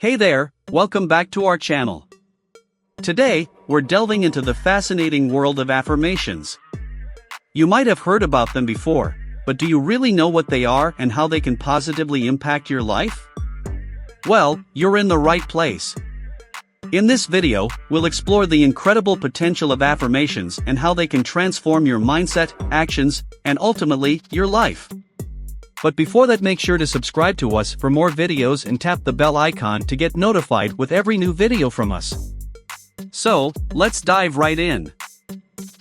Hey there, welcome back to our channel. Today, we're delving into the fascinating world of affirmations. You might have heard about them before, but do you really know what they are and how they can positively impact your life? Well, you're in the right place. In this video, we'll explore the incredible potential of affirmations and how they can transform your mindset, actions, and ultimately, your life. But before that, make sure to subscribe to us for more videos and tap the bell icon to get notified with every new video from us. So, let's dive right in.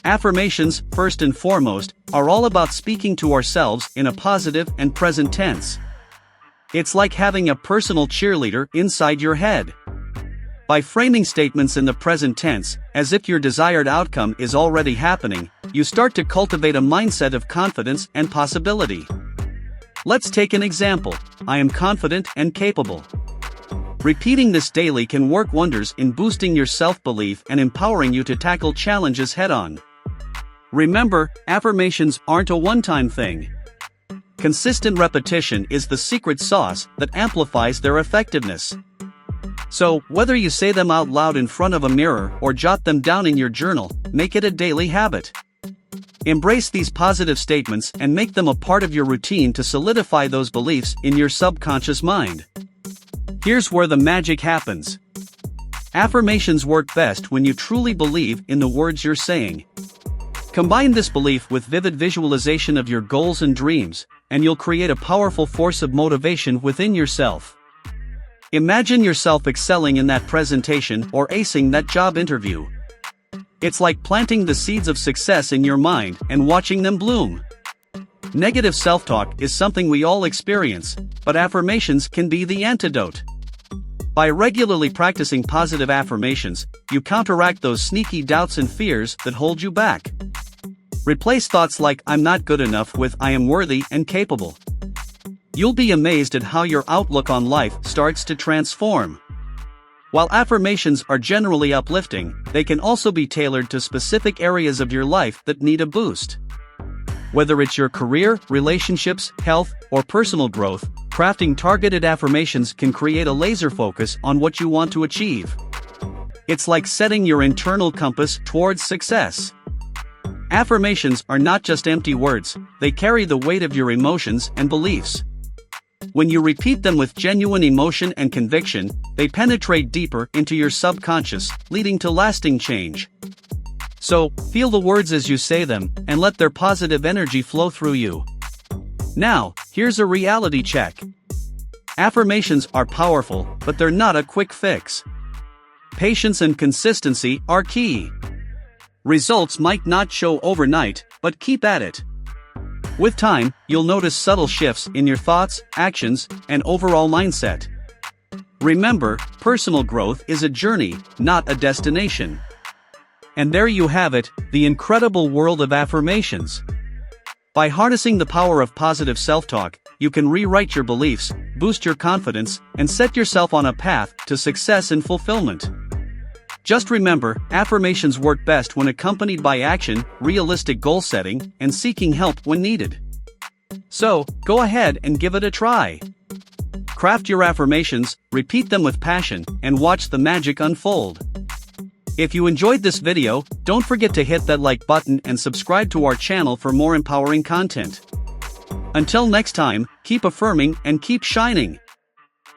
Affirmations, first and foremost, are all about speaking to ourselves in a positive and present tense. It's like having a personal cheerleader inside your head. By framing statements in the present tense, as if your desired outcome is already happening, you start to cultivate a mindset of confidence and possibility. Let's take an example. I am confident and capable. Repeating this daily can work wonders in boosting your self-belief and empowering you to tackle challenges head-on. Remember, affirmations aren't a one-time thing. Consistent repetition is the secret sauce that amplifies their effectiveness. So, whether you say them out loud in front of a mirror or jot them down in your journal, make it a daily habit. Embrace these positive statements and make them a part of your routine to solidify those beliefs in your subconscious mind. Here's where the magic happens. Affirmations work best when you truly believe in the words you're saying. Combine this belief with vivid visualization of your goals and dreams, and you'll create a powerful force of motivation within yourself. Imagine yourself excelling in that presentation or acing that job interview. It's like planting the seeds of success in your mind and watching them bloom. Negative self-talk is something we all experience, but affirmations can be the antidote. By regularly practicing positive affirmations, you counteract those sneaky doubts and fears that hold you back. Replace thoughts like "I'm not good enough" with "I am worthy and capable." You'll be amazed at how your outlook on life starts to transform. While affirmations are generally uplifting, they can also be tailored to specific areas of your life that need a boost. Whether it's your career, relationships, health, or personal growth, crafting targeted affirmations can create a laser focus on what you want to achieve. It's like setting your internal compass towards success. Affirmations are not just empty words, they carry the weight of your emotions and beliefs. When you repeat them with genuine emotion and conviction, they penetrate deeper into your subconscious, leading to lasting change. So, feel the words as you say them, and let their positive energy flow through you. Now, here's a reality check. Affirmations are powerful, but they're not a quick fix. Patience and consistency are key. Results might not show overnight, but keep at it. With time, you'll notice subtle shifts in your thoughts, actions, and overall mindset. Remember, personal growth is a journey, not a destination. And there you have it, the incredible world of affirmations. By harnessing the power of positive self-talk, you can rewrite your beliefs, boost your confidence, and set yourself on a path to success and fulfillment. Just remember, affirmations work best when accompanied by action, realistic goal setting, and seeking help when needed. So, go ahead and give it a try. Craft your affirmations, repeat them with passion, and watch the magic unfold. If you enjoyed this video, don't forget to hit that like button and subscribe to our channel for more empowering content. Until next time, keep affirming and keep shining.